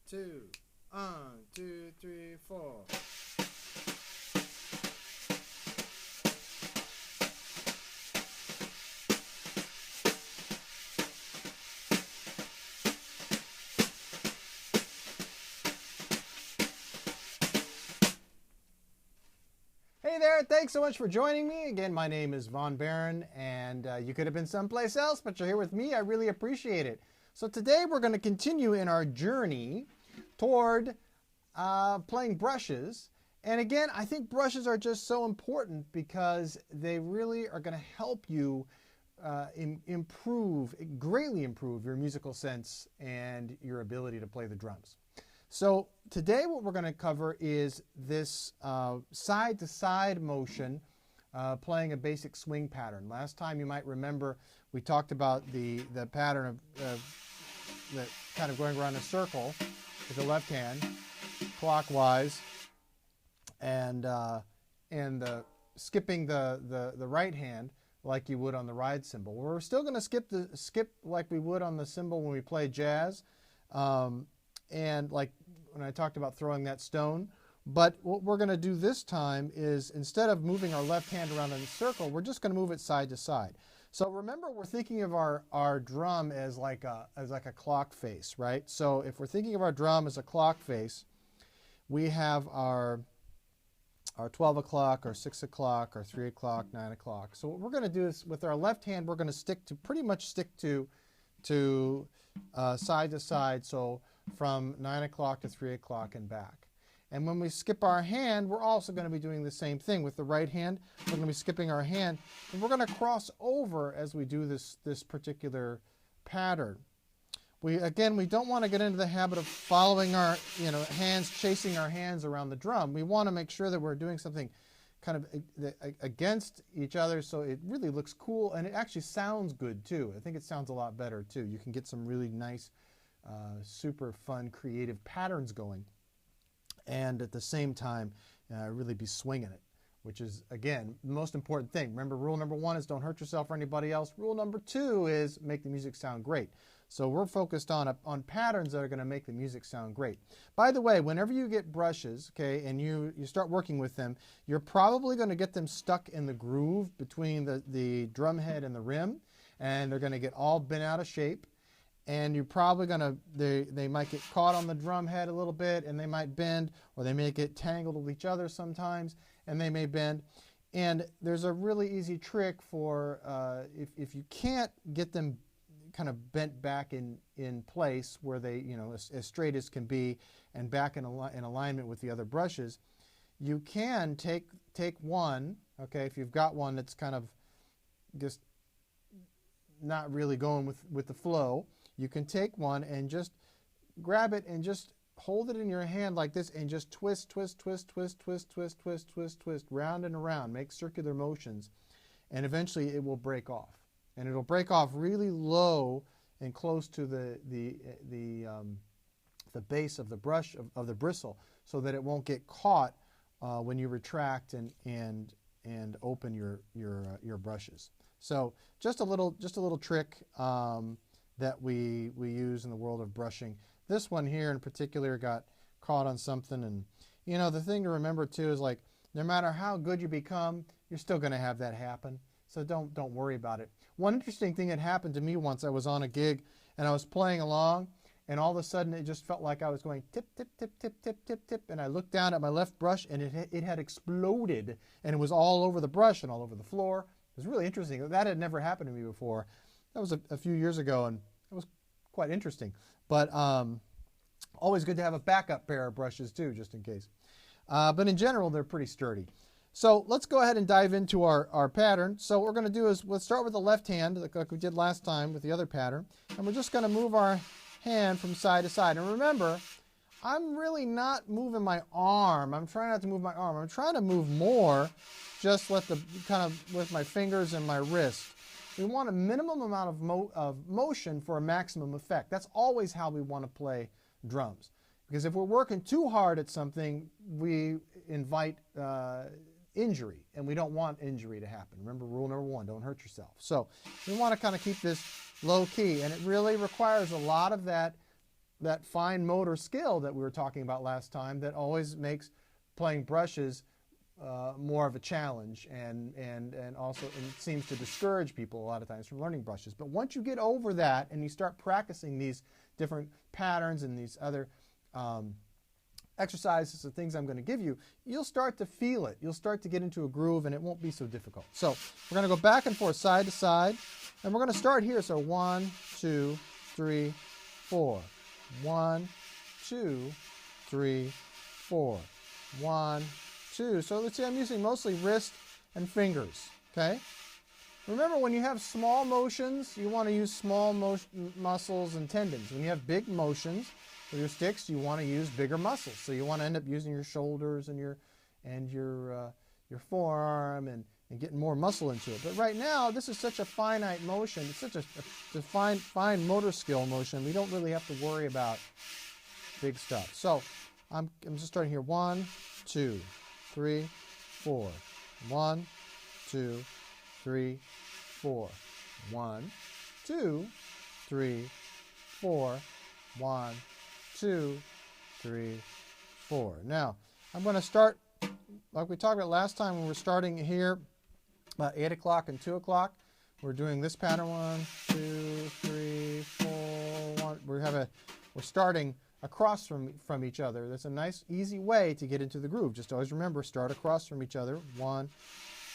two, 2, 3, 4. Hey there, thanks so much for joining me. Again, my name is Von Barron, and you could have been someplace else, but you're here with me. I really appreciate it. So today we're going to continue in our journey toward playing brushes. And again, I think brushes are just so important because they really are going to help you greatly improve your musical sense and your ability to play the drums. So today what we're going to cover is this side-to-side motion playing a basic swing pattern. Last time you might remember we talked about the pattern of the kind of going around a circle with the left hand clockwise and skipping the right hand like you would on the ride cymbal. We're still going to skip like we would on the cymbal when we play jazz. And like when I talked about throwing that stone. But what we're going to do this time is instead of moving our left hand around in a circle, we're just going to move it side to side. So remember, we're thinking of our drum as like a clock face, right? So if we're thinking of our drum as a clock face, we have our 12 o'clock, our 6 o'clock, our 3 o'clock, 9 o'clock. So what we're going to do is with our left hand, we're going to pretty much stick to side to side. So from 9 o'clock to 3 o'clock and back. And when we skip our hand, we're also going to be doing the same thing. With the right hand, we're going to be skipping our hand, and we're going to cross over as we do this particular pattern. We don't want to get into the habit of following our hands, chasing our hands around the drum. We want to make sure that we're doing something kind of against each other so it really looks cool, and it actually sounds good too. I think it sounds a lot better too. You can get some really nice super fun, creative patterns going, and at the same time, really be swinging it, which is, again, the most important thing. Remember, rule number 1 is don't hurt yourself or anybody else. Rule number 2 is make the music sound great. So we're focused on patterns that are going to make the music sound great. By the way, whenever you get brushes, okay, and you start working with them, you're probably going to get them stuck in the groove between the drum head and the rim, and they're going to get all bent out of shape. And you're probably going to, they might get caught on the drum head a little bit, and they might bend, or they may get tangled with each other sometimes, and they may bend. And there's a really easy trick for, if you can't get them kind of bent back in place where they, as straight as can be, and back in alignment with the other brushes, you can take one, okay, if you've got one that's kind of just not really going with the flow, you can take one and just grab it and just hold it in your hand like this and just twist, twist, twist, twist, twist, twist, twist, twist, twist, round and around. Make circular motions, and eventually it will break off. And it'll break off really low and close to the base of the brush of the bristle, so that it won't get caught when you retract and open your brushes. So just a little trick that we use in the world of brushing. This one here in particular got caught on something, and the thing to remember too is, like, no matter how good you become, you're still going to have that happen. So don't worry about it. One interesting thing that happened to me once, I was on a gig and I was playing along, and all of a sudden it just felt like I was going tip, tip, tip, tip, tip, tip, tip, and I looked down at my left brush, and it had exploded, and it was all over the brush and all over the floor. It was really interesting. That had never happened to me before. That was a few years ago, and it was quite interesting. But always good to have a backup pair of brushes too, just in case. But in general, they're pretty sturdy. So let's go ahead and dive into our pattern. So what we're going to do is let's start with the left hand, like we did last time with the other pattern. And we're just going to move our hand from side to side. And remember, I'm really not moving my arm. I'm trying not to move my arm. I'm trying to move more, just with my fingers and my wrist. We want a minimum amount of motion for a maximum effect. That's always how we want to play drums. Because if we're working too hard at something, we invite injury, and we don't want injury to happen. Remember rule number 1, don't hurt yourself. So we want to kind of keep this low key, and it really requires a lot of that that fine motor skill that we were talking about last time that always makes playing brushes more of a challenge, and also it seems to discourage people a lot of times from learning brushes. But once you get over that and you start practicing these different patterns and these other exercises and things I'm going to give you, you'll start to feel it. You'll start to get into a groove and it won't be so difficult. So we're going to go back and forth, side to side, and we're going to start here. So 1, 2, 3, 4. 1, 2, 3, 4. 1, 2. So let's see, I'm using mostly wrist and fingers, okay? Remember, when you have small motions, you want to use small muscles and tendons. When you have big motions with your sticks, you want to use bigger muscles. So you want to end up using your shoulders and your forearm and getting more muscle into it. But right now, this is such a finite motion. It's such a fine motor skill motion. We don't really have to worry about big stuff. So I'm just starting here. 1, 2, 3, 4. 1, 2, 3, 4. 1, 2, 3, 4. 1, 2, 3, 4. Now, I'm going to start, like we talked about last time, when we're starting here about 8 o'clock and 2 o'clock. We're doing this pattern. 1, 2, 3, 4, 1. We're starting across from each other. That's a nice, easy way to get into the groove. Just always remember, start across from each other. 1,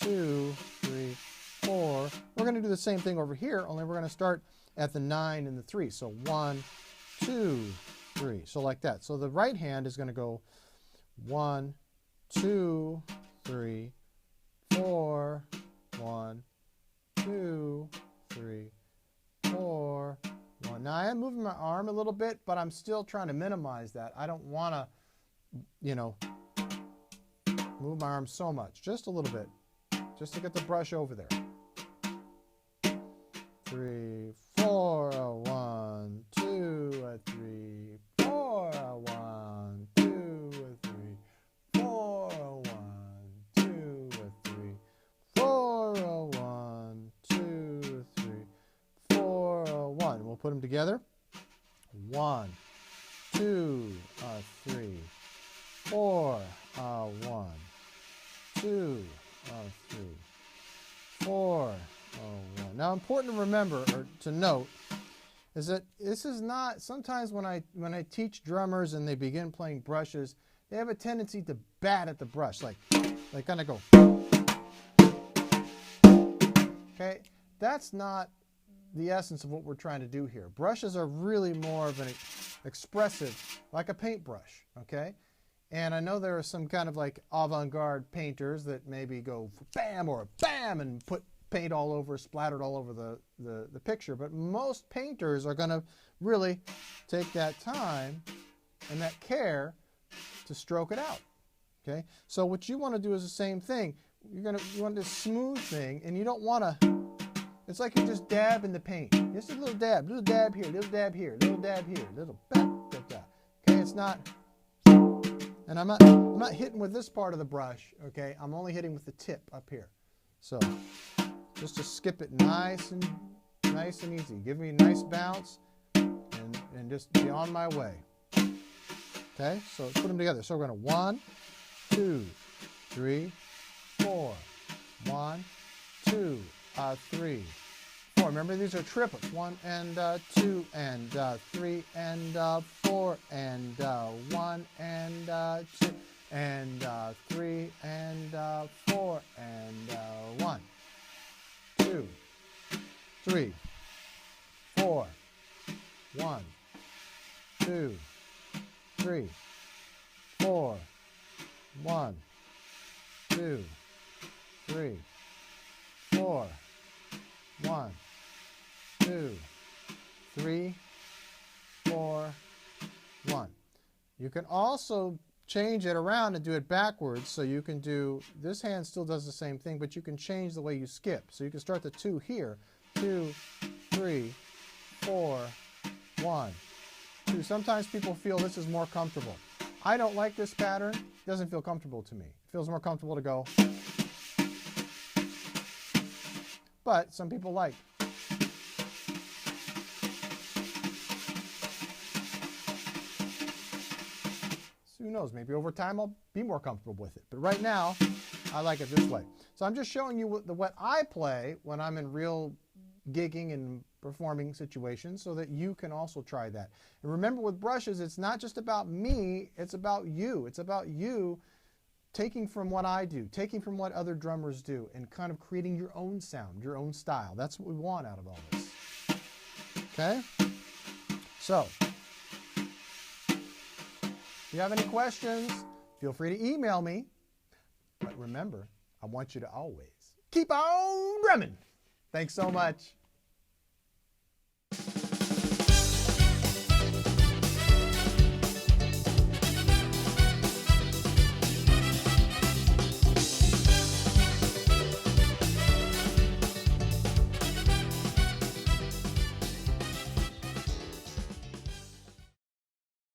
2, 3, 4. We're going to do the same thing over here, only we're going to start at the 9 and the 3. So 1, 2, 3. So like that. So the right hand is going to go 1, 2, 3, 4. 1, 2, 3, 4, 1. Now I am moving my arm a little bit, but I'm still trying to minimize that. I don't want to, move my arm so much. Just a little bit, just to get the brush over there. 3, 4, 1, 2, 3, 4, 1, 2, 3, 4, 1, 2, 3, 4, 1, 2, 3, 4, 1. We'll put them together. 1, 2, 3, 4, 1, 2, 3, 4, 1. Now, important to remember or to note is that this is not, sometimes when I teach drummers and they begin playing brushes, they have a tendency to bat at the brush, like kind of go. Okay, that's not the essence of what we're trying to do here. Brushes are really more of an expressive, like a paintbrush, okay? And I know there are some kind of like avant-garde painters that maybe go bam or bam and put paint all over, splattered all over the picture, but most painters are going to really take that time and that care to stroke it out, okay? So what you want to do is the same thing. You want this smooth thing, and you don't want to, it's like you're just dabbing the paint. Just a little dab here, little dab here, little dab here, little dab, okay? It's not, and I'm not hitting with this part of the brush, okay? I'm only hitting with the tip up here. So just to skip it nice and easy. Give me a nice bounce and just be on my way. Okay, so let's put them together. So we're going to 1, 2, 3, 4. 1, 2, 3, 4. Remember, these are triplets. 1 and 2 and 3 and 4 and 1 and 2 and 3 and 4 and 1, 2, 3, 4. 1, 2, 3, 4. 1, 2, 3, 4. 1, 2, 3, 4, 1. You can also change it around and do it backwards, so you can do, this hand still does the same thing, but you can change the way you skip. So you can start the 2 here, 2, 3, 4, 1, 2. Sometimes people feel this is more comfortable. I don't like this pattern. It doesn't feel comfortable to me. It feels more comfortable to go. But some people like. So who knows, maybe over time I'll be more comfortable with it. But right now, I like it this way. So I'm just showing you what I play when I'm in real gigging and performing situations so that you can also try that. And remember, with brushes, it's not just about me, it's about you. It's about you taking from what I do, taking from what other drummers do, and kind of creating your own sound, your own style. That's what we want out of all this. Okay? So, if you have any questions, feel free to email me. But remember, I want you to always keep on drumming. Thanks so much.